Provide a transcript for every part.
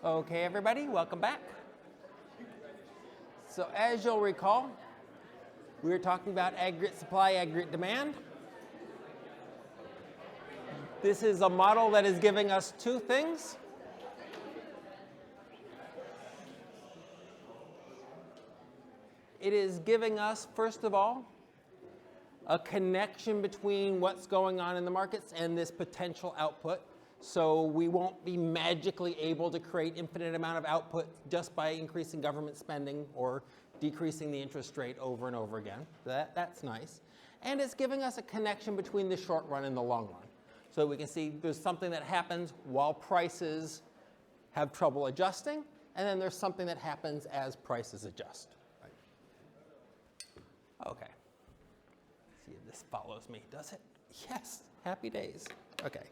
Okay, everybody, welcome back. So as you'll recall, we were talking about aggregate supply, aggregate demand. This is a model that is giving us two things. It is giving us, first of all, a connection between what's going on in the markets and this potential output. So we won't be magically able to create infinite amount of output just by increasing government spending or decreasing the interest rate over and over again. That's nice. And it's giving us a connection between the short run and the long run. So we can see there's something that happens while prices have trouble adjusting, and then there's something that happens as prices adjust. Right. Okay. See if this follows me. Does it? Yes. Happy days. Okay.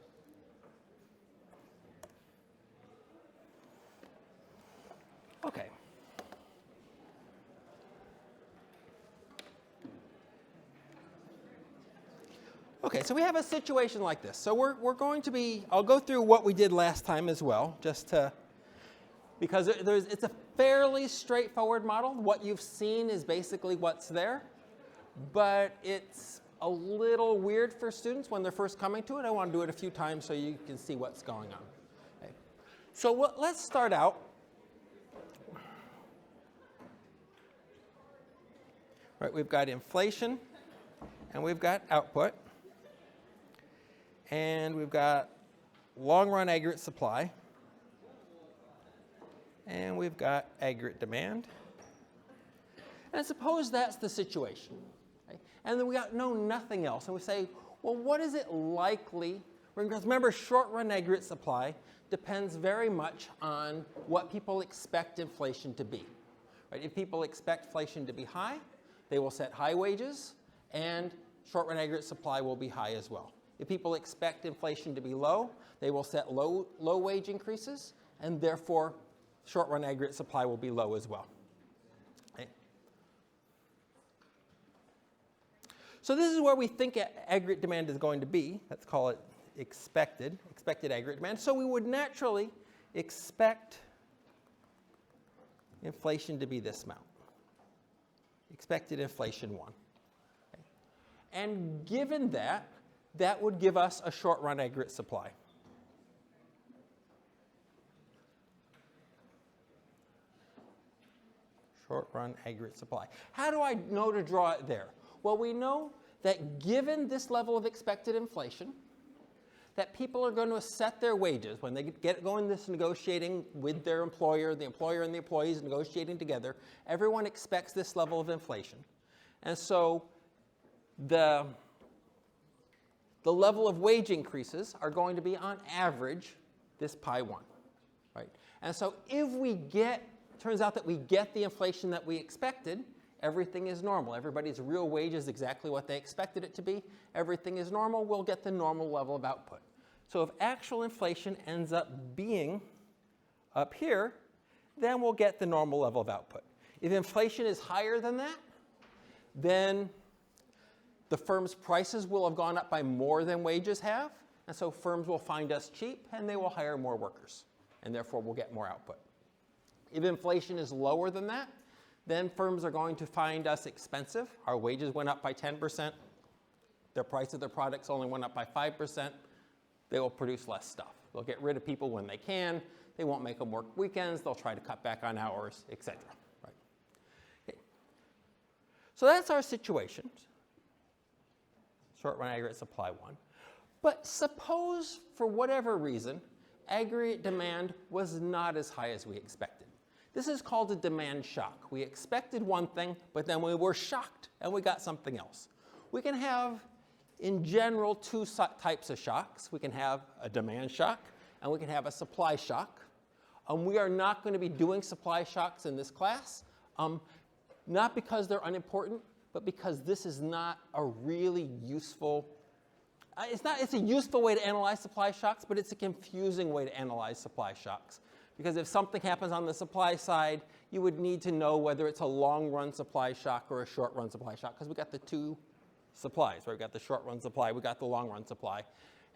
Okay. Okay, so we have a situation like this. So we're going to be, I'll go through what we did last time as well, just to, because it's a fairly straightforward model. What you've seen is basically what's there, but it's a little weird for students when they're first coming to it. I want to do it a few times so you can see what's going on. Okay. So let's start out. Right, we've got inflation, and we've got output, and we've got long-run aggregate supply, and we've got aggregate demand. And suppose that's the situation, okay? And then we know nothing else, and we say, well, what is it likely? Because remember, short-run aggregate supply depends very much on what people expect inflation to be. Right? If people expect inflation to be high, they will set high wages, and short-run aggregate supply will be high as well. If people expect inflation to be low, they will set low wage increases, and therefore short-run aggregate supply will be low as well. Okay. So this is where we think aggregate demand is going to be. Let's call it expected aggregate demand. So we would naturally expect inflation to be this amount. Expected inflation 1. Okay. And given that, that would give us a short-run aggregate supply. Short-run aggregate supply. How do I know to draw it there? Well, we know that given this level of expected inflation, that people are going to set their wages when they get going this negotiating with their employer and the employees negotiating together. Everyone expects this level of inflation. And so the level of wage increases are going to be on average this pi 1. Right? And so if turns out that we get the inflation that we expected, everything is normal. Everybody's real wage is exactly what they expected it to be. Everything is normal. We'll get the normal level of output. So if actual inflation ends up being up here, then we'll get the normal level of output. If inflation is higher than that, then the firm's prices will have gone up by more than wages have, and so firms will find us cheap, and they will hire more workers, and therefore we'll get more output. If inflation is lower than that, then firms are going to find us expensive. Our wages went up by 10%. Their price of their products only went up by 5%. They will produce less stuff. They'll get rid of people when they can. They won't make them work weekends. They'll try to cut back on hours, etc. Right? Okay. So that's our situation. Short-run aggregate supply 1. But suppose, for whatever reason, aggregate demand was not as high as we expected. This is called a demand shock. We expected one thing, but then we were shocked and we got something else. We can have, in general, two types of shocks. We can have a demand shock and we can have a supply shock. We are not going to be doing supply shocks in this class, not because they're unimportant, but because this is not a really useful, it's a useful way to analyze supply shocks, but it's a confusing way to analyze supply shocks. Because if something happens on the supply side, you would need to know whether it's a long-run supply shock or a short-run supply shock, because we got the two supplies, right? We got the short-run supply, we got the long-run supply.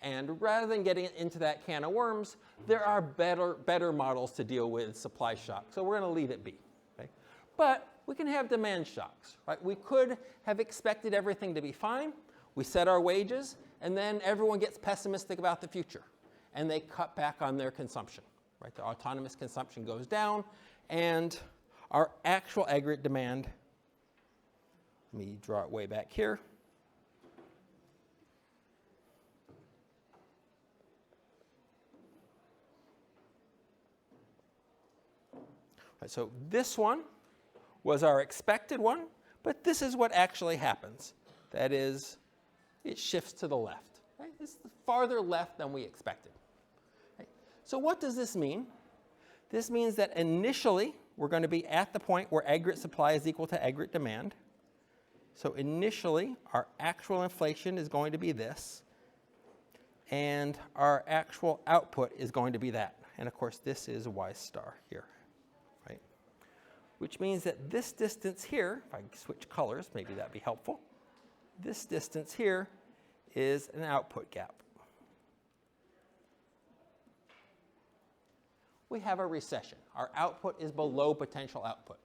And rather than getting into that can of worms, there are better models to deal with supply shock. So we're going to leave it be. Okay? But we can have demand shocks. Right? We could have expected everything to be fine. We set our wages, and then everyone gets pessimistic about the future, and they cut back on their consumption. Right? The autonomous consumption goes down, and our actual aggregate demand, let me draw it way back here. So this one was our expected one, but this is what actually happens. That is, it shifts to the left. Right? It's farther left than we expected. Right? So what does this mean? This means that initially, we're going to be at the point where aggregate supply is equal to aggregate demand. So initially, our actual inflation is going to be this, and our actual output is going to be that. And of course, this is Y star here. Which means that this distance here, if I switch colors, maybe that'd be helpful. This distance here is an output gap. We have a recession. Our output is below potential output.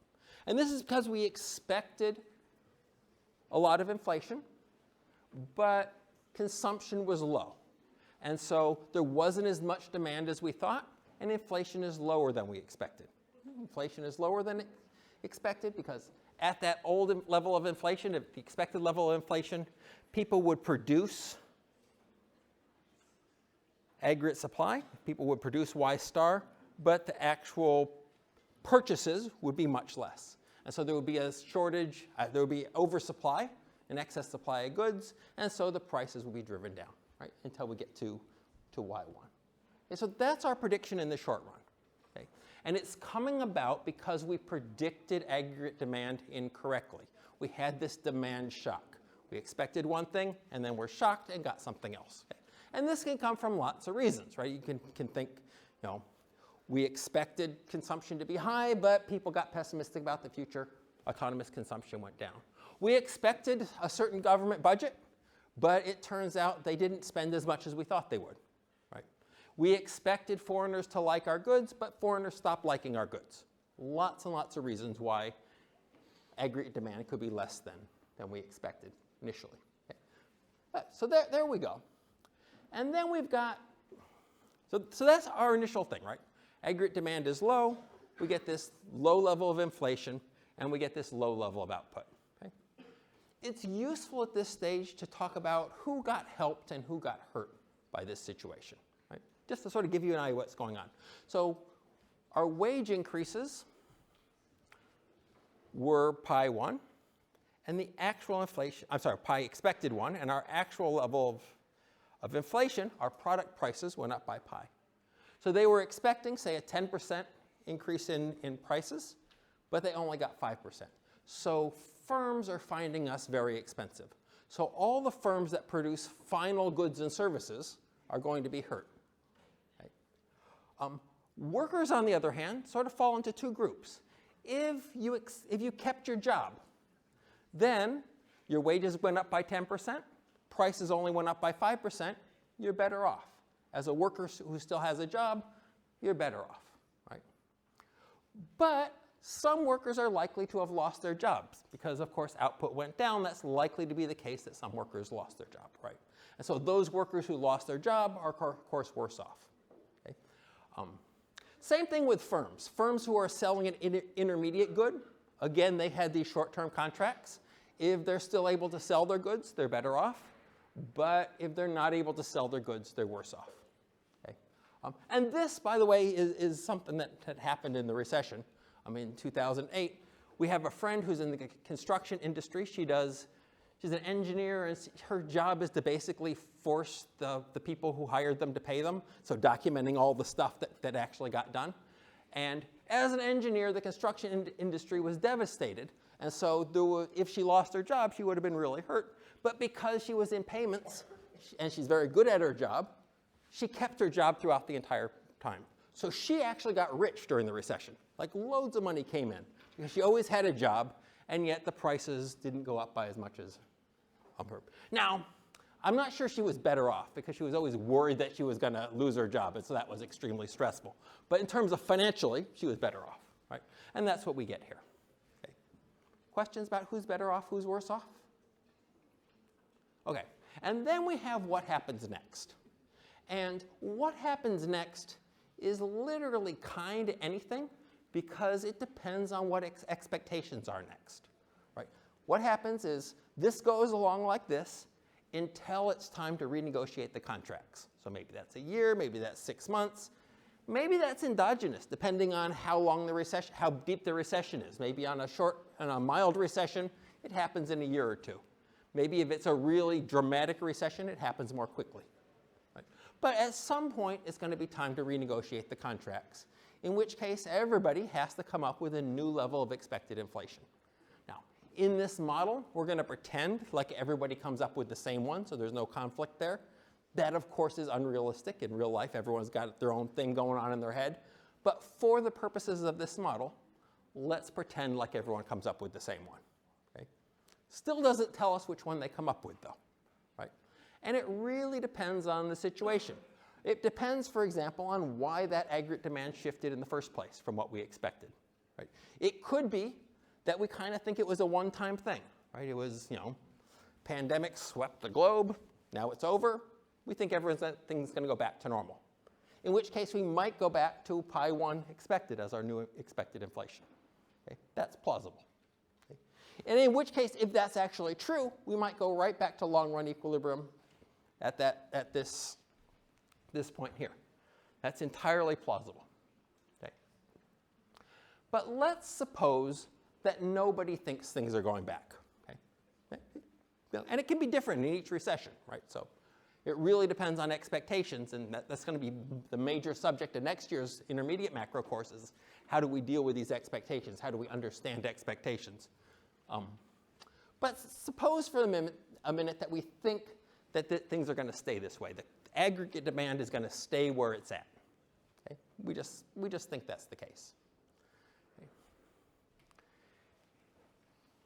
And this is because we expected a lot of inflation, but consumption was low. And so there wasn't as much demand as we thought, and inflation is lower than we expected. Inflation is lower than expected because at that old level of inflation, at the expected level of inflation, people would produce aggregate supply, people would produce Y star, but the actual purchases would be much less. And so there would be a shortage, there would be oversupply, an excess supply of goods, and so the prices will be driven down, right, until we get to Y1. And so that's our prediction in the short run. Okay? And it's coming about because we predicted aggregate demand incorrectly. We had this demand shock. We expected one thing, and then we're shocked and got something else. Okay? And this can come from lots of reasons, right? You can think, we expected consumption to be high, but people got pessimistic about the future. Autonomous consumption went down. We expected a certain government budget, but it turns out they didn't spend as much as we thought they would. Right? We expected foreigners to like our goods, but foreigners stopped liking our goods. Lots and lots of reasons why aggregate demand could be less than we expected initially. Okay. So there we go. And then we've got, so that's our initial thing, right? Aggregate demand is low, we get this low level of inflation, and we get this low level of output. Okay? It's useful at this stage to talk about who got helped and who got hurt by this situation, right? Just to sort of give you an idea of what's going on. So our wage increases were pi 1, and the actual inflation, pi expected 1, and our actual level of inflation, our product prices went up by pi. So they were expecting, say, a 10% increase in prices, but they only got 5%. So firms are finding us very expensive. So all the firms that produce final goods and services are going to be hurt. Right? Workers, on the other hand, sort of fall into two groups. If you kept your job, then your wages went up by 10%, prices only went up by 5%, you're better off. As a worker who still has a job, you're better off, right? But some workers are likely to have lost their jobs because, of course, output went down. That's likely to be the case that some workers lost their job, right? And so those workers who lost their job are, of course, worse off. Okay? Same thing with firms. Firms who are selling an intermediate good, again, they had these short-term contracts. If they're still able to sell their goods, they're better off. But if they're not able to sell their goods, they're worse off. Okay? And this, by the way, is something that had happened in the recession. In 2008, we have a friend who's in the construction industry. She's an engineer, and her job is to basically force the people who hired them to pay them, so documenting all the stuff that actually got done. And as an engineer, the construction industry was devastated. And so if she lost her job, she would have been really hurt. But because she was in payments, and she's very good at her job, she kept her job throughout the entire time. So she actually got rich during the recession. Like loads of money came in because she always had a job, and yet the prices didn't go up by as much as her. Now, I'm not sure she was better off because she was always worried that she was going to lose her job, and so that was extremely stressful. But in terms of financially, she was better off, right? And that's what we get here. Okay. Questions about who's better off, who's worse off? Okay, and then we have what happens next. And what happens next is literally kind of anything because it depends on what expectations are next, right? What happens is this goes along like this until it's time to renegotiate the contracts. So maybe that's a year, maybe that's 6 months, maybe that's endogenous, depending on how long the recession, how deep the recession is. Maybe on a mild recession, it happens in a year or two. Maybe if it's a really dramatic recession, it happens more quickly. Right? But at some point, it's going to be time to renegotiate the contracts, in which case everybody has to come up with a new level of expected inflation. Now, in this model, we're going to pretend like everybody comes up with the same one, so there's no conflict there. That, of course, is unrealistic. In real life, everyone's got their own thing going on in their head. But for the purposes of this model, let's pretend like everyone comes up with the same one. Still doesn't tell us which one they come up with, though, right? And it really depends on the situation. It depends, for example, on why that aggregate demand shifted in the first place from what we expected, right? It could be that we kind of think it was a one-time thing, right? It was, pandemic swept the globe, now it's over. We think everything's going to go back to normal, in which case we might go back to pi 1 expected as our new expected inflation. Okay? That's plausible. And in which case, if that's actually true, we might go right back to long-run equilibrium at this point here. That's entirely plausible. Okay. But let's suppose that nobody thinks things are going back. Okay. And it can be different in each recession, right? So it really depends on expectations, and that's going to be the major subject of next year's intermediate macro courses. How do we deal with these expectations? How do we understand expectations? But suppose for a minute that we think that things are going to stay this way. The aggregate demand is going to stay where it's at. Okay? We just think that's the case. Okay.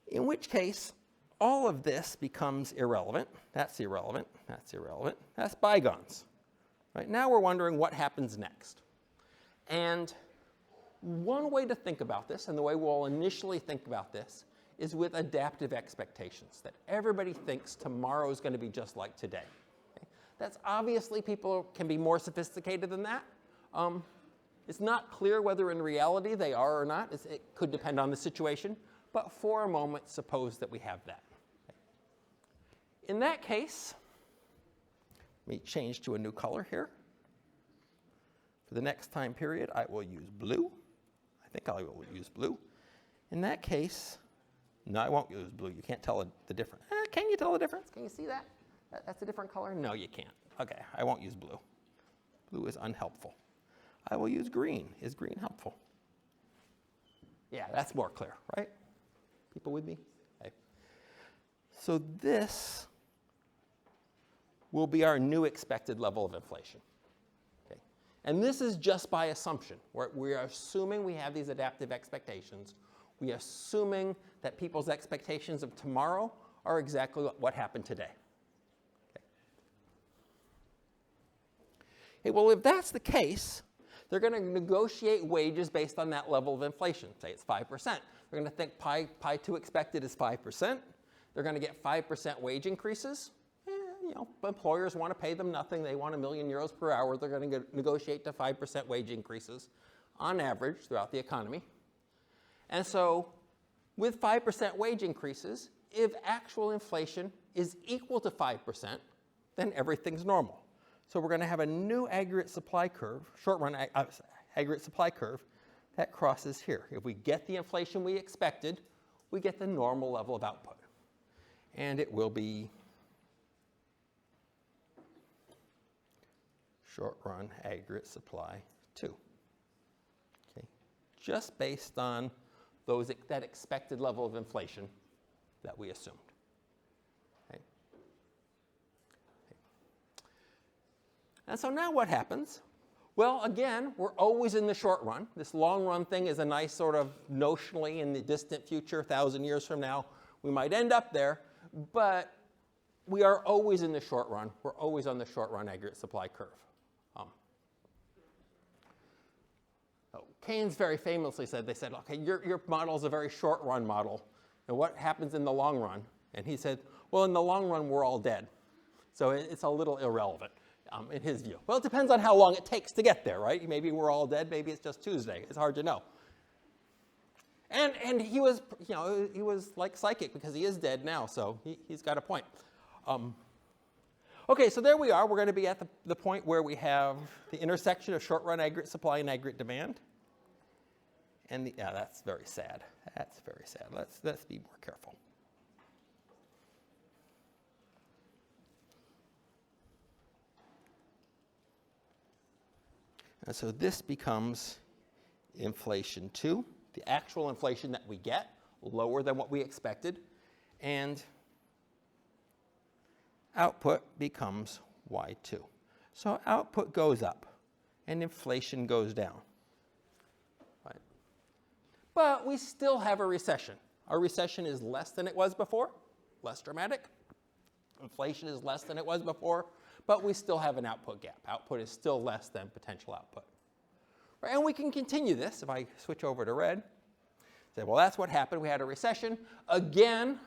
In which case, all of this becomes irrelevant. That's irrelevant. That's irrelevant. That's bygones. Right? Now we're wondering what happens next. And one way to think about this, and the way we'll initially think about this, is with adaptive expectations, that everybody thinks tomorrow is going to be just like today. Okay? That's obviously, people can be more sophisticated than that. It's not clear whether in reality they are or not. It could depend on the situation. But for a moment, suppose that we have that. Okay? In that case, let me change to a new color here. For the next time period, I will use blue. I think I will use blue. In that case, no, I won't use blue. You can't tell the difference. Can you tell the difference? Can you see that? That's a different color? No, you can't. Okay, I won't use blue. Blue is unhelpful. I will use green. Is green helpful? Yeah, that's more clear, right? People with me? Okay. So this will be our new expected level of inflation. Okay. And this is just by assumption. We're assuming we have these adaptive expectations. We're assuming that people's expectations of tomorrow are exactly what happened today. Okay. Hey, well, if that's the case, they're going to negotiate wages based on that level of inflation. Say it's 5%. They're going to think pi 2 expected is 5%. They're going to get 5% wage increases. Employers want to pay them nothing. They want €1 million per hour. They're going to negotiate to 5% wage increases on average throughout the economy. And so with 5% wage increases, if actual inflation is equal to 5%, then everything's normal. So we're going to have a new aggregate supply curve, short-run aggregate supply curve, that crosses here. If we get the inflation we expected, we get the normal level of output. And it will be short-run aggregate supply 2. Okay. Just based on that expected level of inflation that we assumed. Okay. And so now what happens? Well, again, we're always in the short run. This long run thing is a nice sort of notionally in the distant future, 1,000 years from now, we might end up there. But we are always in the short run. We're always on the short run aggregate supply curve. Keynes very famously said, they said, okay, your model is a very short run model. And what happens in the long run? And he said, well, in the long run, we're all dead. So it's a little irrelevant in his view. Well, it depends on how long it takes to get there, right? Maybe we're all dead. Maybe it's just Tuesday. It's hard to know. And he was, he was like psychic because he is dead now. So he's got a point. Okay, so there we are. We're going to be at the point where we have the intersection of short-run aggregate supply and aggregate demand. And yeah, that's very sad. That's very sad. Let's be more careful. And so this becomes inflation 2, the actual inflation that we get, lower than what we expected, and output becomes Y2. So output goes up, and inflation goes down. Right? But we still have a recession. Our recession is less than it was before, less dramatic. Inflation is less than it was before, but we still have an output gap. Output is still less than potential output. Right? And we can continue this. If I switch over to red, say, well, that's what happened. We had a recession. Again,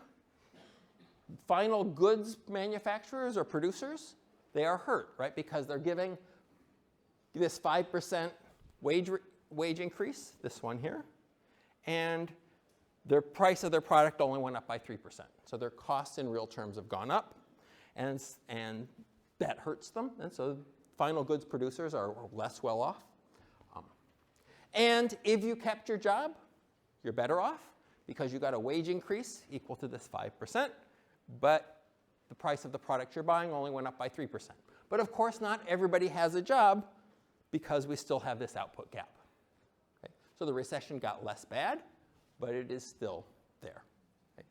final goods manufacturers or producers, they are hurt, right? Because they're giving this 5% wage increase, this one here, and their price of their product only went up by 3%. So their costs in real terms have gone up, and that hurts them. And so final goods producers are less well off. And if you kept your job, you're better off because you got a wage increase equal to this 5%, but the price of the product you're buying only went up by 3%. But of course, not everybody has a job because we still have this output gap. Okay? So the recession got less bad, but it is still there. Okay?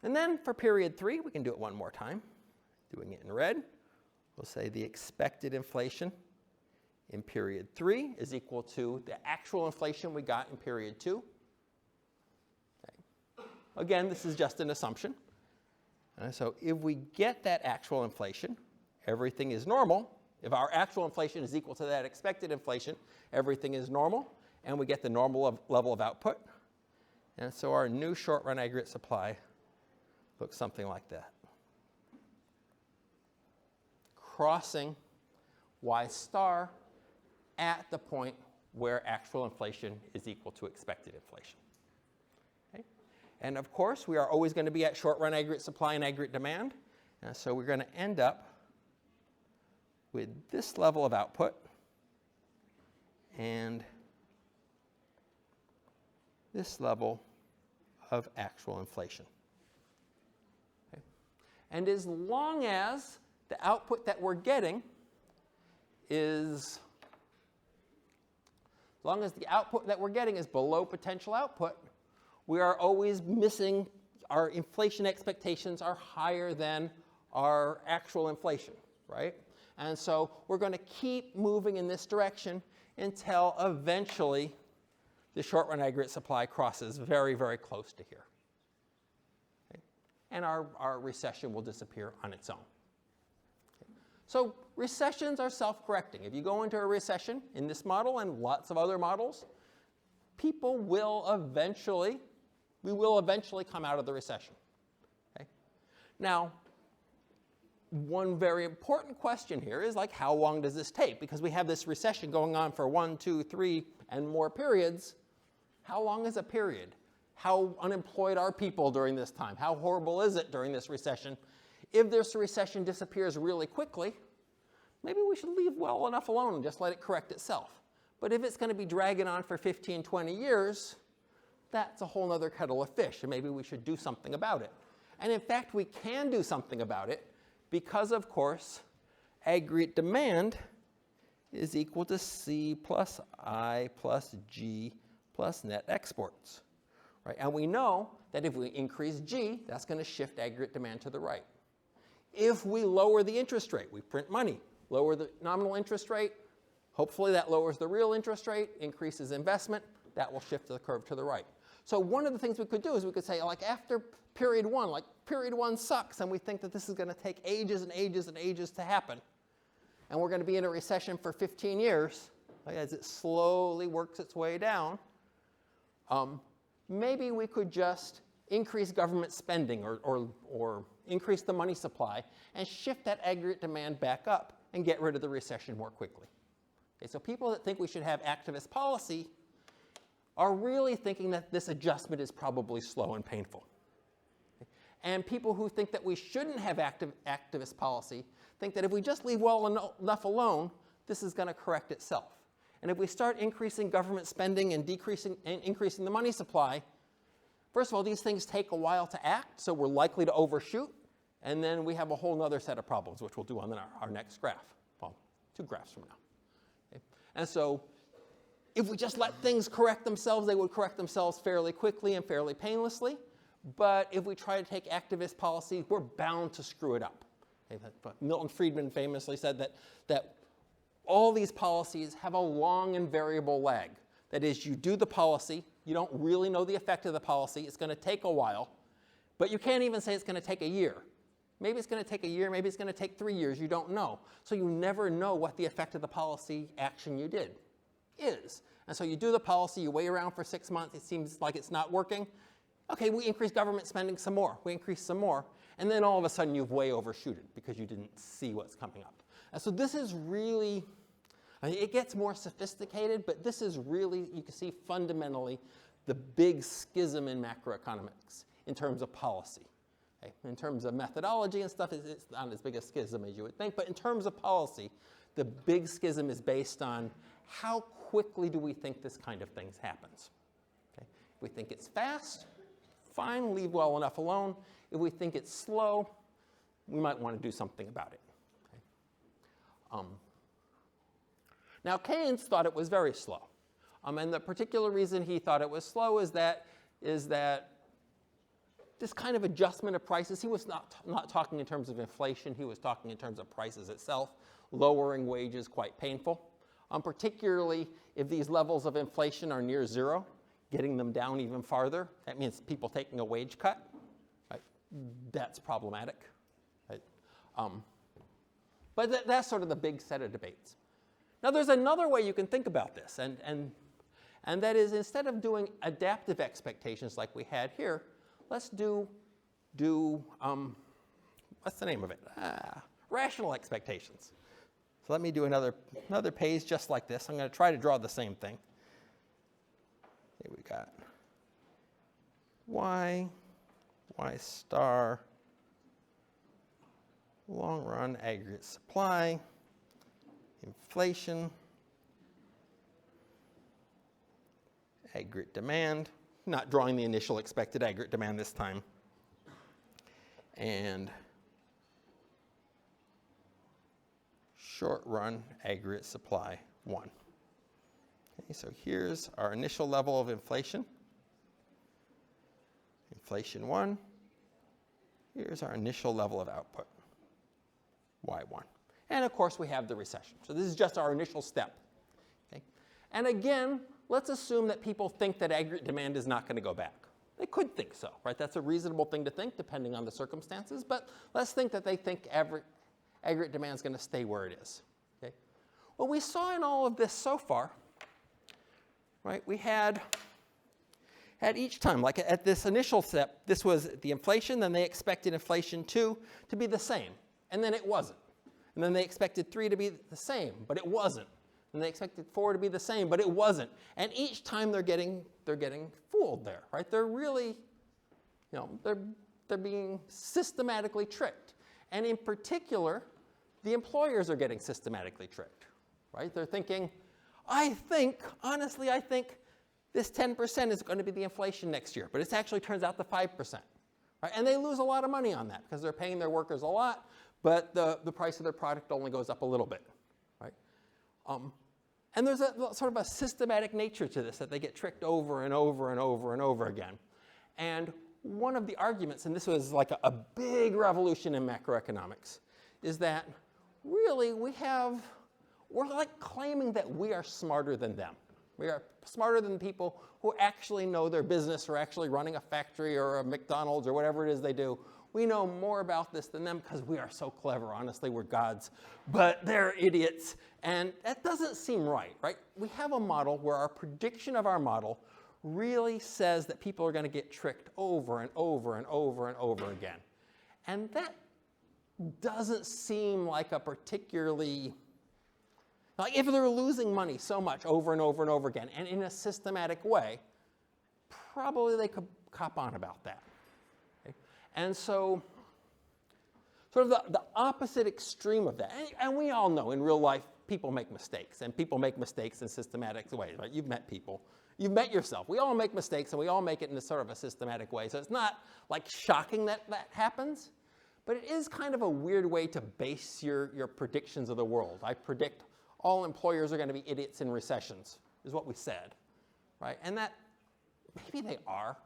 And then for period 3, we can do it one more time. Doing it in red, we'll say the expected inflation in period 3 is equal to the actual inflation we got in period 2. Okay. Again, this is just an assumption. So if we get that actual inflation, everything is normal. If our actual inflation is equal to that expected inflation, everything is normal, and we get the normal level of output. And so our new short-run aggregate supply looks something like that. Crossing Y star at the point where actual inflation is equal to expected inflation. Okay? And of course, we are always going to be at short-run aggregate supply and aggregate demand. And so we're going to end up with this level of output and this level of actual inflation. Okay? And as long as the output that we're getting is, as long as the output that we're getting is below potential output, we are always missing, our inflation expectations are higher than our actual inflation, right? And so we're going to keep moving in this direction until eventually the short-run aggregate supply crosses very, very close to here. Okay? And our recession will disappear on its own. Okay? So recessions are self-correcting. If you go into a recession in this model and lots of other models, we will eventually come out of the recession. Okay? Now, one very important question here is, like, how long does this take? Because we have this recession going on for 1, 2, 3, and more periods. How long is a period? How unemployed are people during this time? How horrible is it during this recession? If this recession disappears really quickly, maybe we should leave well enough alone and just let it correct itself. But if it's going to be dragging on for 15, 20 years, that's a whole other kettle of fish, and maybe we should do something about it. And in fact, we can do something about it because, of course, aggregate demand is equal to C plus I plus G plus net exports. Right? And we know that if we increase G, that's going to shift aggregate demand to the right. If we lower the interest rate, we print money, lower the nominal interest rate, hopefully that lowers the real interest rate, increases investment, that will shift the curve to the right. So one of the things we could do is we could say, like, after period 1, like period one sucks, and we think that this is going to take ages and ages and ages to happen, and we're going to be in a recession for 15 years, like, as it slowly works its way down, maybe we could just increase government spending or increase the money supply and shift that aggregate demand back up and get rid of the recession more quickly. Okay, so people that think we should have activist policy are really thinking that this adjustment is probably slow and painful. Okay? And people who think that we shouldn't have activist policy think that if we just leave well enough alone, this is going to correct itself. And if we start increasing government spending and increasing the money supply, first of all, these things take a while to act, so we're likely to overshoot, and then we have a whole other set of problems, which we'll do on our next graph, well, 2 graphs from now. Okay? And so if we just let things correct themselves, they would correct themselves fairly quickly and fairly painlessly. But if we try to take activist policy, we're bound to screw it up. Okay? Milton Friedman famously said that all these policies have a long and variable lag. That is, you do the policy, you don't really know the effect of the policy, it's going to take a while, but you can't even say it's going to take a year. Maybe it's going to take a year, maybe it's going to take 3 years, you don't know. So you never know what the effect of the policy action you did is. And so you do the policy, you wait around for 6 months, it seems like it's not working. Okay, we increase government spending some more, we increase some more, and then all of a sudden you've way overshooted because you didn't see what's coming up. And so this is really, I mean, it gets more sophisticated, but this is really, you can see fundamentally, the big schism in macroeconomics in terms of policy. Okay? In terms of methodology and stuff, it's not as big a schism as you would think, but in terms of policy, the big schism is based on how quickly do we think this kind of thing happens. Okay? If we think it's fast, fine, leave well enough alone. If we think it's slow, we might want to do something about it. Okay? Now, Keynes thought it was very slow. And the particular reason he thought it was slow is that this kind of adjustment of prices, he was not talking in terms of inflation, he was talking in terms of prices itself, lowering wages quite painful. Particularly if these levels of inflation are near zero, getting them down even farther, that means people taking a wage cut, right? That's problematic. Right? But that's sort of the big set of debates. Now, there's another way you can think about this, and that is instead of doing adaptive expectations like we had here, let's do what's the name of it? Rational expectations. So let me do another page just like this. I'm going to try to draw the same thing. Here we got y star, long run aggregate supply, inflation, aggregate demand, not drawing the initial expected aggregate demand this time, and short run aggregate supply 1. Okay, so here's our initial level of inflation, inflation 1. Here's our initial level of output, y1. And of course we have the recession. So this is just our initial step. Okay? And again, let's assume that people think that aggregate demand is not going to go back. They could think so, right? That's a reasonable thing to think depending on the circumstances, but let's think that they think aggregate demand is going to stay where it is. Okay? What we saw in all of this so far, right, we had at each time, like at this initial step, this was the inflation, then they expected inflation 2 to be the same, and then it wasn't. And then they expected 3 to be the same, but it wasn't. And they expected 4 to be the same, but it wasn't. And each time they're getting fooled there, right? They're really, they're being systematically tricked. And in particular, the employers are getting systematically tricked, right? They're thinking, honestly, I think this 10% is going to be the inflation next year, but it actually turns out to 5%, right? And they lose a lot of money on that because they're paying their workers a lot, but the price of their product only goes up a little bit, right? And there's a sort of a systematic nature to this, that they get tricked over and over and over and over again. And one of the arguments, and this was like a big revolution in macroeconomics, is that really we're like claiming that we are smarter than them. We are smarter than people who actually know their business or actually running a factory or a McDonald's or whatever it is they do. We know more about this than them because we are so clever. Honestly, we're gods, but they're idiots. And that doesn't seem right? We have a model where our prediction of our model really says that people are going to get tricked over and over and over and over again. And that doesn't seem like a particularly, like if they're losing money so much over and over and over again and in a systematic way, probably they could cop on about that. Okay? And so sort of the opposite extreme of that, and we all know in real life people make mistakes, and people make mistakes in systematic ways. Right? You've met people. You've met yourself. We all make mistakes, and we all make it in a sort of a systematic way. So it's not like shocking that that happens, but it is kind of a weird way to base your predictions of the world. I predict all employers are going to be idiots in recessions, is what we said, right? And that, maybe they are,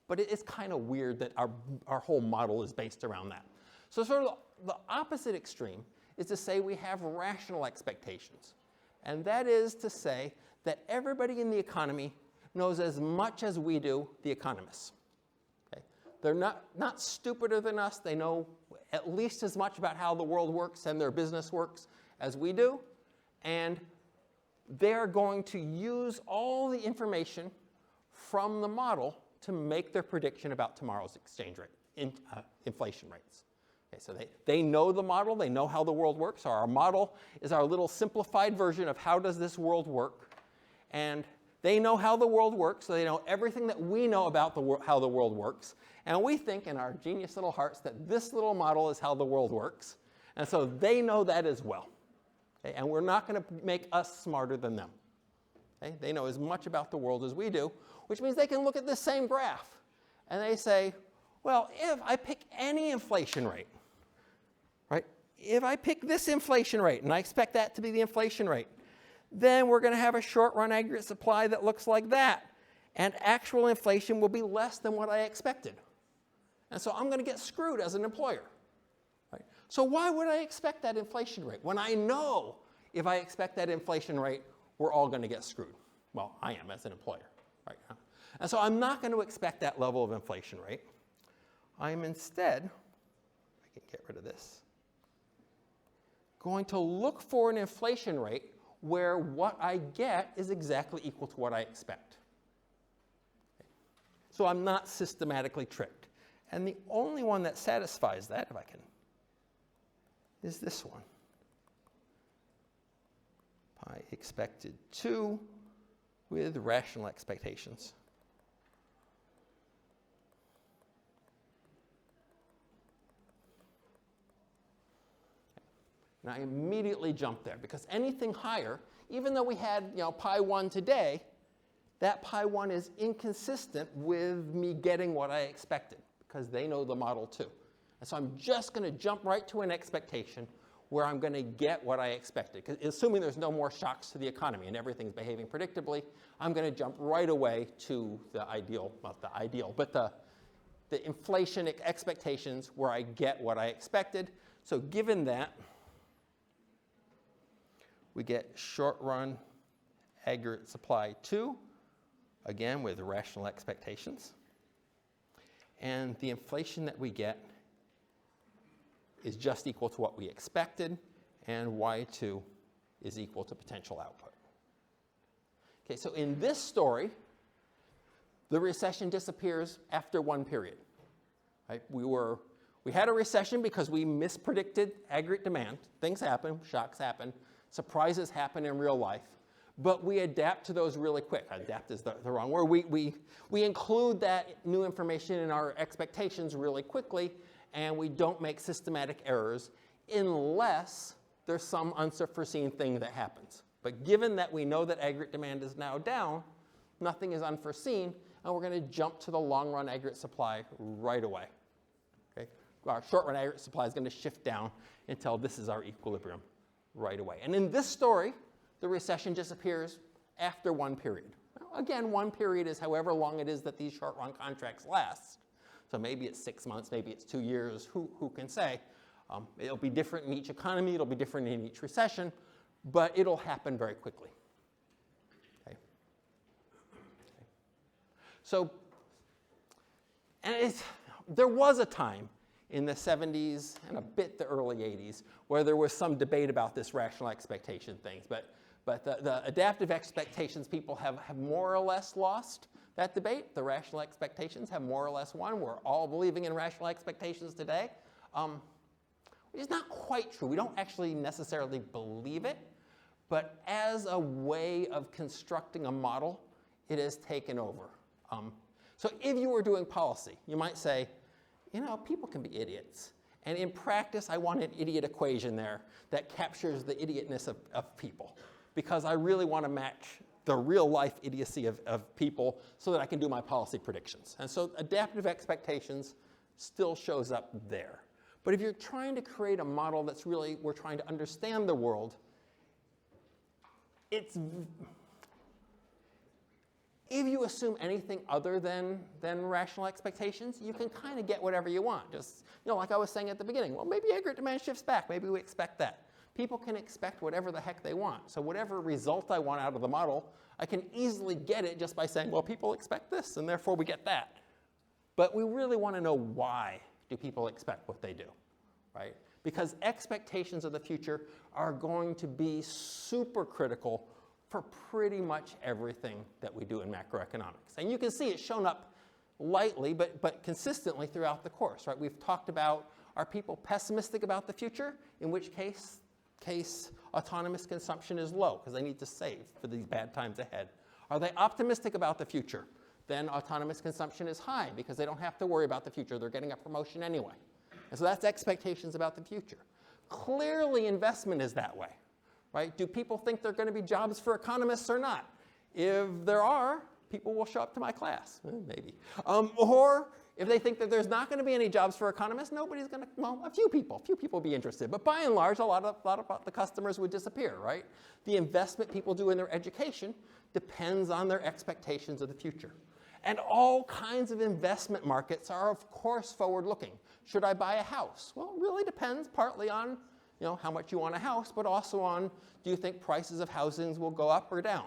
but it is kind of weird that our whole model is based around that. So sort of the opposite extreme is to say we have rational expectations. And that is to say that everybody in the economy knows as much as we do, the economists. Okay? They're not stupider than us. They know at least as much about how the world works and their business works as we do. And they're going to use all the information from the model to make their prediction about tomorrow's exchange rate, inflation rates. Okay, so they know the model. They know how the world works. So our model is our little simplified version of how does this world work. And they know how the world works, so they know everything that we know about how the world works. And we think in our genius little hearts that this little model is how the world works. And so they know that as well. Okay? And we're not going to make us smarter than them. Okay? They know as much about the world as we do, which means they can look at this same graph. And they say, well, if I pick any inflation rate, right? If I pick this inflation rate, and I expect that to be the inflation rate, then we're going to have a short-run aggregate supply that looks like that. And actual inflation will be less than what I expected. And so I'm going to get screwed as an employer. Right? So why would I expect that inflation rate when I know if I expect that inflation rate, we're all going to get screwed? Well, I am as an employer. Right? And so I'm not going to expect that level of inflation rate. I'm instead, I can get rid of this, going to look for an inflation rate where what I get is exactly equal to what I expect. Okay. So I'm not systematically tricked. And the only one that satisfies that, if I can, is this one. Pi expected 2 with rational expectations. And I immediately jumped there because anything higher, even though we had pi 1 today, that pi 1 is inconsistent with me getting what I expected because they know the model too. And so I'm just going to jump right to an expectation where I'm going to get what I expected. Assuming there's no more shocks to the economy and everything's behaving predictably, I'm going to jump right away to the ideal, not the ideal, but the inflation expectations where I get what I expected. So given that, we get short-run aggregate supply 2, again with rational expectations. And the inflation that we get is just equal to what we expected, and Y2 is equal to potential output. Okay, so in this story, the recession disappears after one period. Right? We had a recession because we mispredicted aggregate demand. Things happen, shocks happen. Surprises happen in real life, but we adapt to those really quick. Adapt is the wrong word. We include that new information in our expectations really quickly, and we don't make systematic errors unless there's some unforeseen thing that happens. But given that we know that aggregate demand is now down, nothing is unforeseen, and we're going to jump to the long-run aggregate supply right away. Okay? Our short-run aggregate supply is going to shift down until this is our equilibrium right away. And in this story, the recession disappears after one period. Now, again, one period is however long it is that these short-run contracts last. So maybe it's 6 months, maybe it's 2 years, who can say? It'll be different in each economy, it'll be different in each recession, but it'll happen very quickly. Okay. So, and there was a time in the 70s and a bit the early 80s, where there was some debate about this rational expectation things. But the adaptive expectations people have more or less lost that debate. The rational expectations have more or less won. We're all believing in rational expectations today. Which is not quite true. We don't actually necessarily believe it, but as a way of constructing a model, it has taken over. So if you were doing policy, you might say, you know, people can be idiots. And in practice, I want an idiot equation there that captures the idiotness of people, because I really want to match the real life idiocy of people so that I can do my policy predictions. And so adaptive expectations still shows up there. But if you're trying to create a model that's really, we're trying to understand the world, if you assume anything other than rational expectations, you can kind of get whatever you want. Just, you know, like I was saying at the beginning, well, maybe aggregate demand shifts back. Maybe we expect that. People can expect whatever the heck they want. So whatever result I want out of the model, I can easily get it just by saying, well, people expect this, and therefore we get that. But we really want to know, why do people expect what they do, right? Because expectations of the future are going to be super critical for pretty much everything that we do in macroeconomics. And you can see it's shown up lightly, but consistently throughout the course, right? We've talked about, are people pessimistic about the future? In which case autonomous consumption is low because they need to save for these bad times ahead. Are they optimistic about the future? Then autonomous consumption is high because they don't have to worry about the future. They're getting a promotion anyway. And so that's expectations about the future. Clearly, investment is that way, right? Do people think there are going to be jobs for economists or not? If there are, people will show up to my class, maybe. Or if they think that there's not going to be any jobs for economists, nobody's going to, well, a few people will be interested. But by and large, a lot of the customers would disappear, right? The investment people do in their education depends on their expectations of the future. And all kinds of investment markets are, of course, forward-looking. Should I buy a house? Well, it really depends partly on, you know, how much you want a house, but also on, do you think prices of housings will go up or down?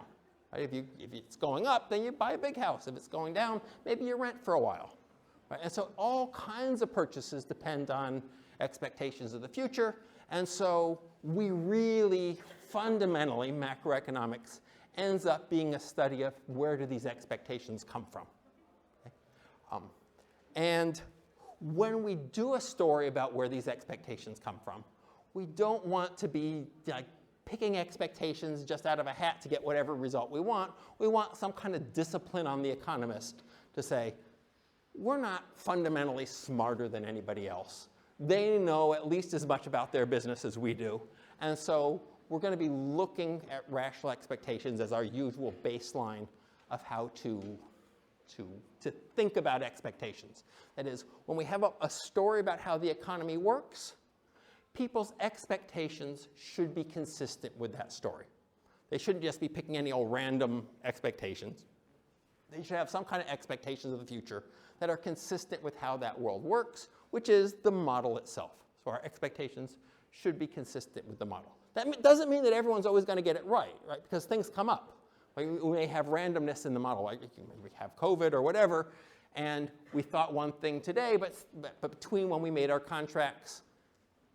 Right? If it's going up, then you buy a big house. If it's going down, maybe you rent for a while. Right? And so all kinds of purchases depend on expectations of the future. And so we really, fundamentally, macroeconomics ends up being a study of where do these expectations come from. Okay? And when we do a story about where these expectations come from, we don't want to be like picking expectations just out of a hat to get whatever result we want. We want some kind of discipline on the economist to say, we're not fundamentally smarter than anybody else. They know at least as much about their business as we do. And so we're going to be looking at rational expectations as our usual baseline of how to think about expectations. That is, when we have a story about how the economy works, people's expectations should be consistent with that story. They shouldn't just be picking any old random expectations. They should have some kind of expectations of the future that are consistent with how that world works, which is the model itself. So our expectations should be consistent with the model. That doesn't mean that everyone's always going to get it right? Because things come up. Like we may have randomness in the model, like we have COVID or whatever, and we thought one thing today, but between when we made our contracts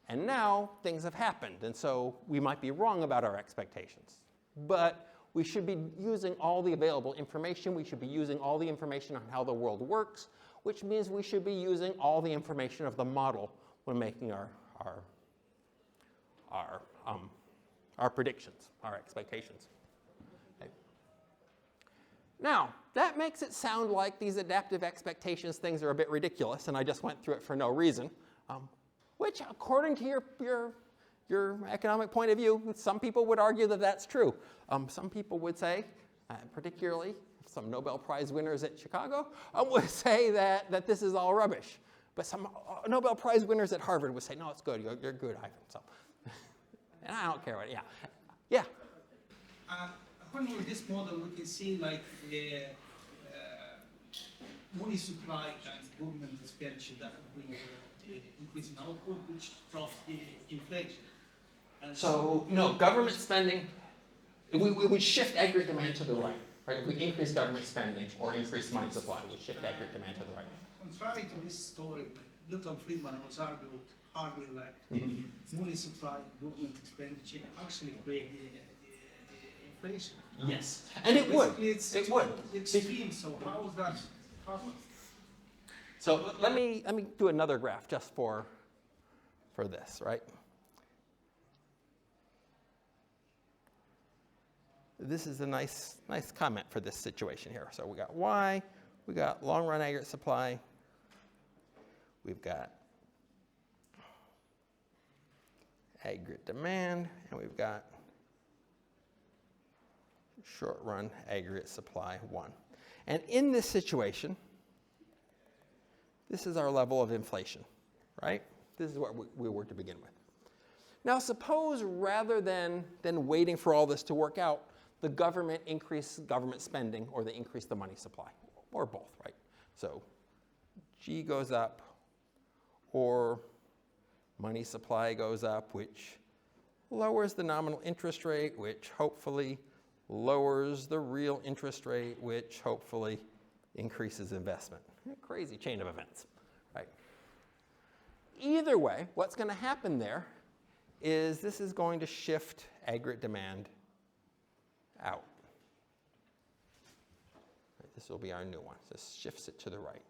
and now, things have happened. And so we might be wrong about our expectations. But we should be using all the available information. We should be using all the information on how the world works, which means we should be using all the information of the model when making our predictions, our expectations. Okay. Now, that makes it sound like these adaptive expectations things are a bit ridiculous, and I just went through it for no reason, which, according to your economic point of view, some people would argue that that's true. Some people would say, particularly some Nobel Prize winners at Chicago, would say that this is all rubbish. But some Nobel Prize winners at Harvard would say, no, it's good, you're good, Ivan. So, and I don't care what, yeah. According to this model, we can see like the money supply and government expenditure that will bring increase in output, which drops the inflation. And so, government spending, we would shift aggregate demand to the right? If we increase government spending or increase money supply, we shift aggregate demand to the right. Contrary to this story, Milton Friedman was argued like money supply, government expenditure actually create the inflation. Yes, and it would. It's It would. extreme. So how is that happen? So let me do another graph just for this, right? This is a nice comment for this situation here. So we got Y, we got long run aggregate supply, we've got aggregate demand, and we've got short run aggregate supply 1. And in this situation, this is our level of inflation, right? This is what we were to begin with. Now suppose rather than waiting for all this to work out, the government increased government spending or they increase the money supply, or both, right? So G goes up or money supply goes up, which lowers the nominal interest rate, which hopefully lowers the real interest rate, which hopefully increases investment. A crazy chain of events, right? Either way, what's going to happen there is this is going to shift aggregate demand out. This will be our new one. This shifts it to the right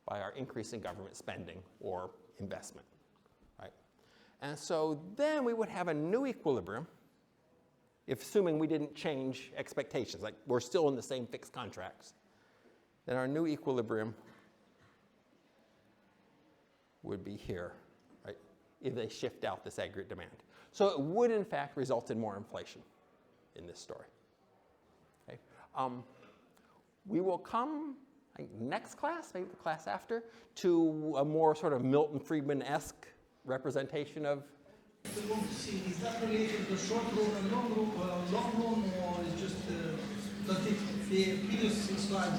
by our increase in government spending or investment, right? And so then we would have a new equilibrium, if assuming we didn't change expectations, like we're still in the same fixed contracts. Then our new equilibrium would be here, right, if they shift out this aggregate demand. So it would, in fact, result in more inflation in this story. Okay? We will come next class, maybe the class after, to a more sort of Milton Friedman-esque representation of. Is that related to short run and long run, or is just the previous slide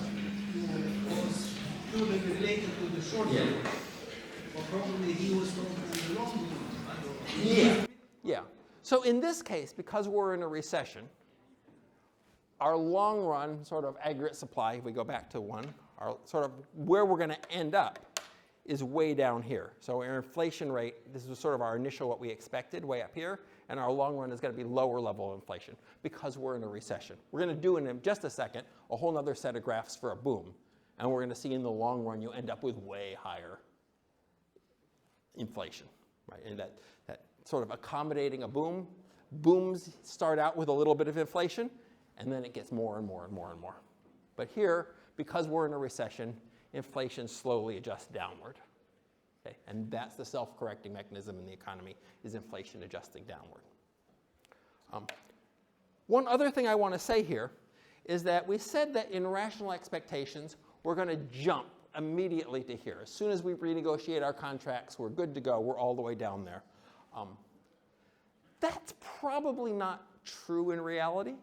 was purely related to the short run? Or probably he was talking about the long run. Yeah. So in this case, because we're in a recession, our long run sort of aggregate supply, if we go back to 1, our sort of where we're going to end up is way down here. So our inflation rate, this is sort of our initial what we expected, way up here, and our long run is going to be lower level of inflation because we're in a recession. We're going to do in just a second a whole other set of graphs for a boom, and we're going to see in the long run you end up with way higher inflation, right? And that sort of accommodating a boom. Booms start out with a little bit of inflation, and then it gets more and more and more and more. But here, because we're in a recession, inflation slowly adjusts downward. Okay? And that's the self-correcting mechanism in the economy, is inflation adjusting downward. One other thing I want to say here is that we said that in rational expectations, we're going to jump immediately to here. As soon as we renegotiate our contracts, we're good to go. We're all the way down there. That's probably not true in reality.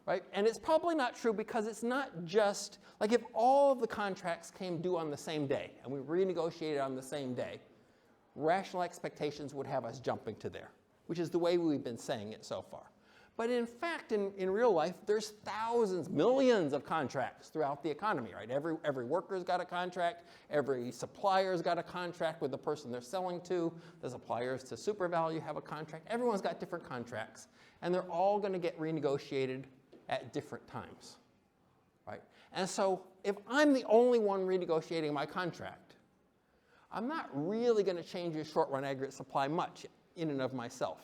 Right? And it's probably not true because it's not just, like if all of the contracts came due on the same day and we renegotiated on the same day, rational expectations would have us jumping to there, which is the way we've been saying it so far. But in fact, in real life, there's thousands, millions of contracts throughout the economy, right? Every worker's got a contract, every supplier's got a contract with the person they're selling to, the suppliers to SuperValue have a contract, everyone's got different contracts, and they're all going to get renegotiated at different times, right? And so if I'm the only one renegotiating my contract, I'm not really going to change your short-run aggregate supply much in and of myself.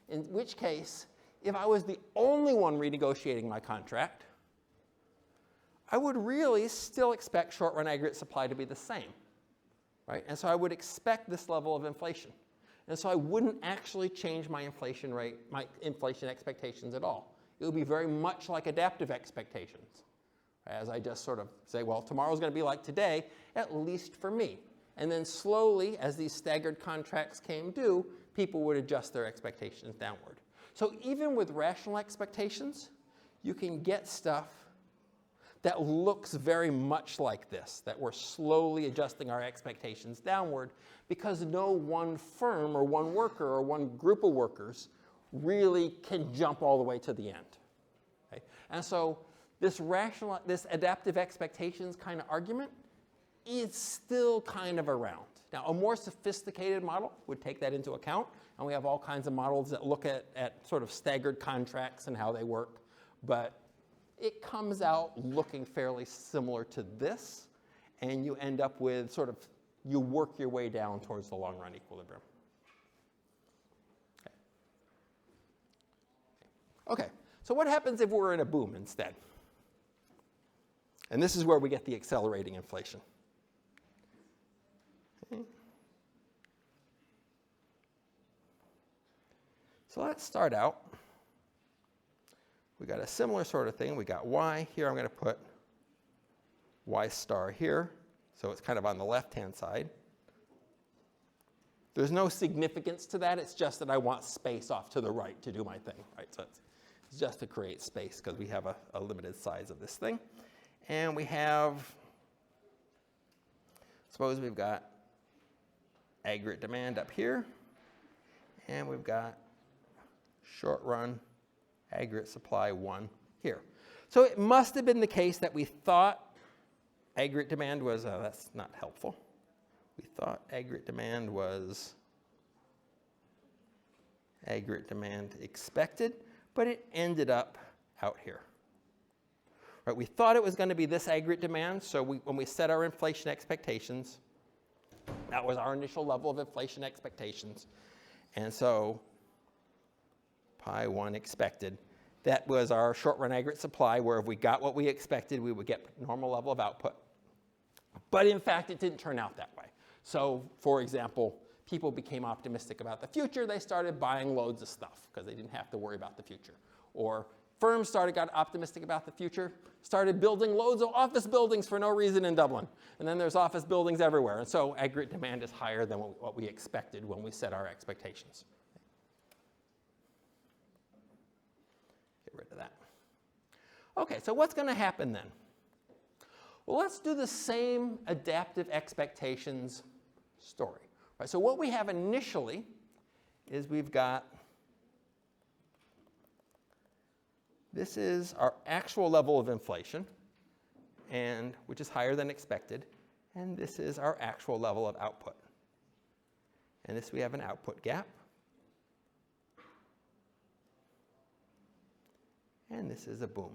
In which case, if I was the only one renegotiating my contract, I would really still expect short-run aggregate supply to be the same, right? And so I would expect this level of inflation. And so I wouldn't actually change my inflation rate, my inflation expectations at all. It would be very much like adaptive expectations, as I just sort of say, well, tomorrow's going to be like today, at least for me. And then slowly, as these staggered contracts came due, people would adjust their expectations downward. So even with rational expectations, you can get stuff that looks very much like this, that we're slowly adjusting our expectations downward because no one firm or one worker or one group of workers really can jump all the way to the end. Okay? And so this adaptive expectations kind of argument it's still kind of around. Now, a more sophisticated model would take that into account, and we have all kinds of models that look at sort of staggered contracts and how they work, but it comes out looking fairly similar to this, and you end up with sort of, you work your way down towards the long-run equilibrium. Okay, so what happens if we're in a boom instead? And this is where we get the accelerating inflation. Okay. So let's start out. We got a similar sort of thing. We got y. Here I'm going to put y star here. So it's kind of on the left-hand side. There's no significance to that. It's just that I want space off to the right to do my thing. Right? So it's just to create space because we have a limited size of this thing. And we have, suppose we've got aggregate demand up here. And we've got short run aggregate supply 1 here. So it must have been the case that we thought aggregate demand was, that's not helpful. We thought aggregate demand was aggregate demand expected, but it ended up out here. Right, we thought it was going to be this aggregate demand, so when we set our inflation expectations, that was our initial level of inflation expectations. And so pi 1 expected. That was our short-run aggregate supply, where if we got what we expected, we would get normal level of output. But in fact, it didn't turn out that way. So, for example, people became optimistic about the future. They started buying loads of stuff because they didn't have to worry about the future. Or firms got optimistic about the future, started building loads of office buildings for no reason in Dublin. And then there's office buildings everywhere. And so aggregate demand is higher than what we expected when we set our expectations. Get rid of that. Okay, so what's going to happen then? Well, let's do the same adaptive expectations story. Right, so what we have initially is we've got, this is our actual level of inflation, and which is higher than expected, and this is our actual level of output. And this we have an output gap. And this is a boom.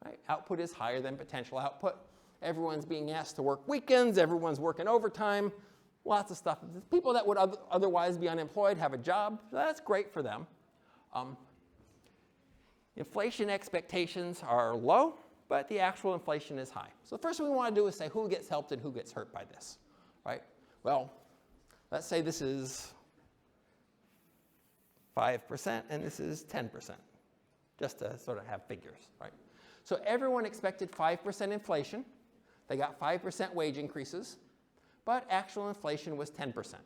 Right? Output is higher than potential output. Everyone's being asked to work weekends. Everyone's working overtime. Lots of stuff. People that would otherwise be unemployed have a job. That's great for them. Inflation expectations are low, but the actual inflation is high. So the first thing we want to do is say who gets helped and who gets hurt by this. Right? Well, let's say this is 5% and this is 10%, just to sort of have figures. Right? So everyone expected 5% inflation. They got 5% wage increases, but actual inflation was 10%.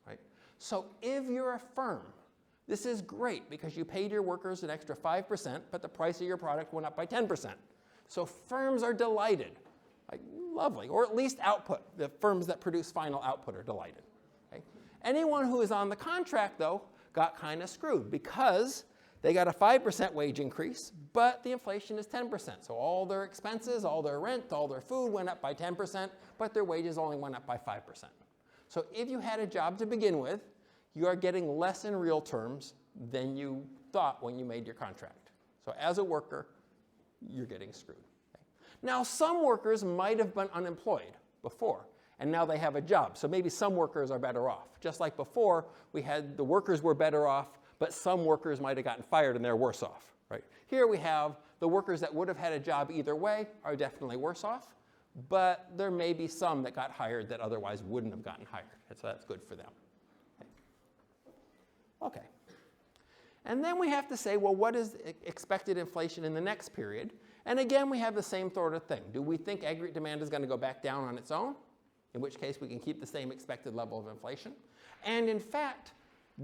Right? So if you're a firm, this is great because you paid your workers an extra 5%, but the price of your product went up by 10%. So firms are delighted. Like, lovely. Or at least output. The firms that produce final output are delighted. Okay? Anyone who is on the contract, though, got kind of screwed because they got a 5% wage increase, but the inflation is 10%. So all their expenses, all their rent, all their food went up by 10%, but their wages only went up by 5%. So if you had a job to begin with, you are getting less in real terms than you thought when you made your contract. So as a worker, you're getting screwed. Okay? Now, some workers might have been unemployed before, and now they have a job. So maybe some workers are better off. Just like before, we had the workers were better off, but some workers might have gotten fired and they're worse off. Right? Here we have the workers that would have had a job either way are definitely worse off, but there may be some that got hired that otherwise wouldn't have gotten hired. So that's good for them. Okay. And then we have to say, well, what is expected inflation in the next period? And again, we have the same sort of thing. Do we think aggregate demand is going to go back down on its own? In which case, we can keep the same expected level of inflation. And in fact,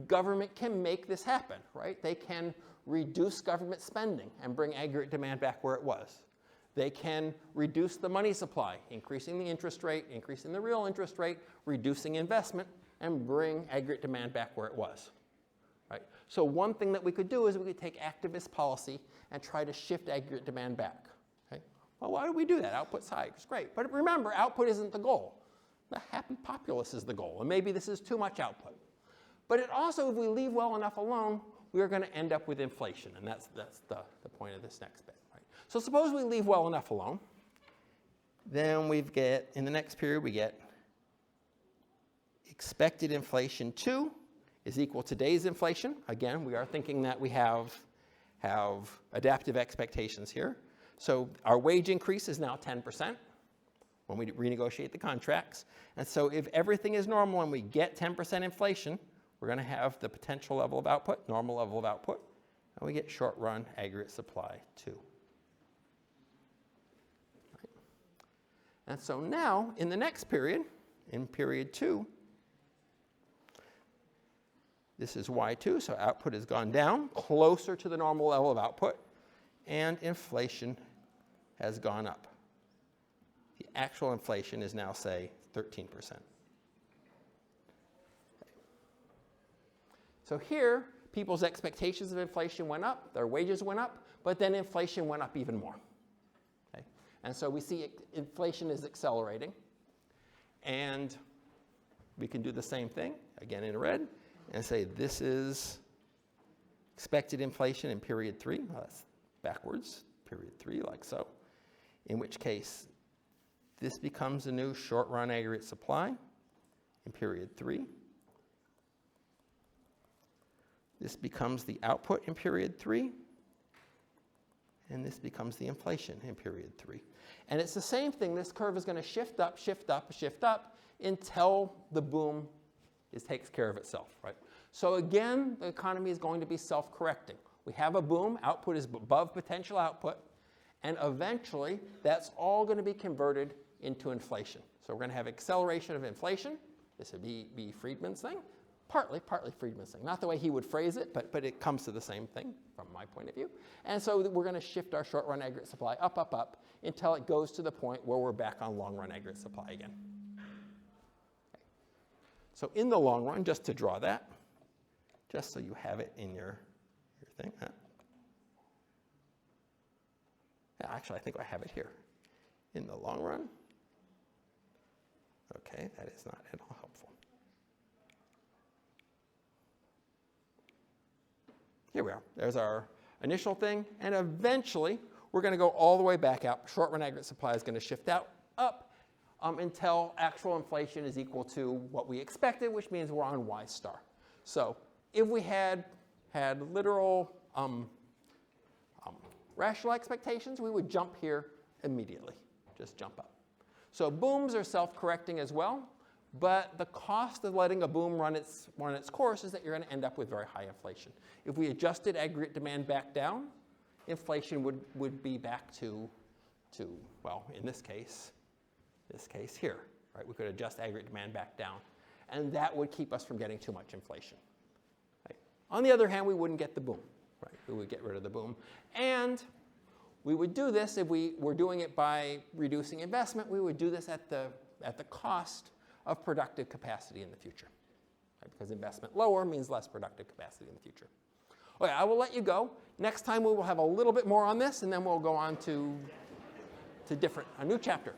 government can make this happen, right? They can reduce government spending and bring aggregate demand back where it was. They can reduce the money supply, increasing the interest rate, increasing the real interest rate, reducing investment, and bring aggregate demand back where it was. Right? So one thing that we could do is we could take activist policy and try to shift aggregate demand back. Okay? Well, why do we do that? Output's high. It's great. But remember, output isn't the goal. The happy populace is the goal. And maybe this is too much output. But it also, if we leave well enough alone, we are going to end up with inflation. And that's the point of this next bit. Right? So suppose we leave well enough alone. Then we get, in the next period, we get expected inflation 2 is equal to today's inflation. Again, we are thinking that we have adaptive expectations here. So our wage increase is now 10% when we renegotiate the contracts. And so if everything is normal and we get 10% inflation, we're going to have the potential level of output, normal level of output, and we get short-run aggregate supply 2. Right. And so now, in the next period, in period 2, this is Y2, so output has gone down closer to the normal level of output, and inflation has gone up. The actual inflation is now, say, 13%. So here, people's expectations of inflation went up, their wages went up, but then inflation went up even more. Okay? And so we see inflation is accelerating. And we can do the same thing, again in red, and say this is expected inflation in period 3. Well, that's backwards, period 3, like so. In which case, this becomes a new short-run aggregate supply in period 3. This becomes the output in period 3. And this becomes the inflation in period 3. And it's the same thing. This curve is going to shift up, shift up, shift up until the boom takes care of itself, right? So again, the economy is going to be self-correcting. We have a boom, output is above potential output, and eventually that's all going to be converted into inflation. So we're going to have acceleration of inflation. This would be Friedman's thing, partly Friedman's thing. Not the way he would phrase it, but it comes to the same thing from my point of view. And so we're going to shift our short-run aggregate supply up, up, up until it goes to the point where we're back on long-run aggregate supply again. So in the long run, just to draw that, just so you have it in your thing. Yeah, actually, I think I have it here. In the long run. Okay, that is not at all helpful. Here we are. There's our initial thing. And eventually, we're going to go all the way back out. Short-run aggregate supply is going to shift out, up, until actual inflation is equal to what we expected, which means we're on Y star. So if we had literal rational expectations, we would jump here immediately, just jump up. So booms are self-correcting as well, but the cost of letting a boom run its course is that you're going to end up with very high inflation. If we adjusted aggregate demand back down, inflation would be back to well, in this case here, right? We could adjust aggregate demand back down, and that would keep us from getting too much inflation. Right? On the other hand, we wouldn't get the boom, right? We would get rid of the boom. And we would do this if we were doing it by reducing investment. We would do this at the cost of productive capacity in the future, right? Because investment lower means less productive capacity in the future. Okay, I will let you go. Next time we will have a little bit more on this, and then we'll go on to a new chapter.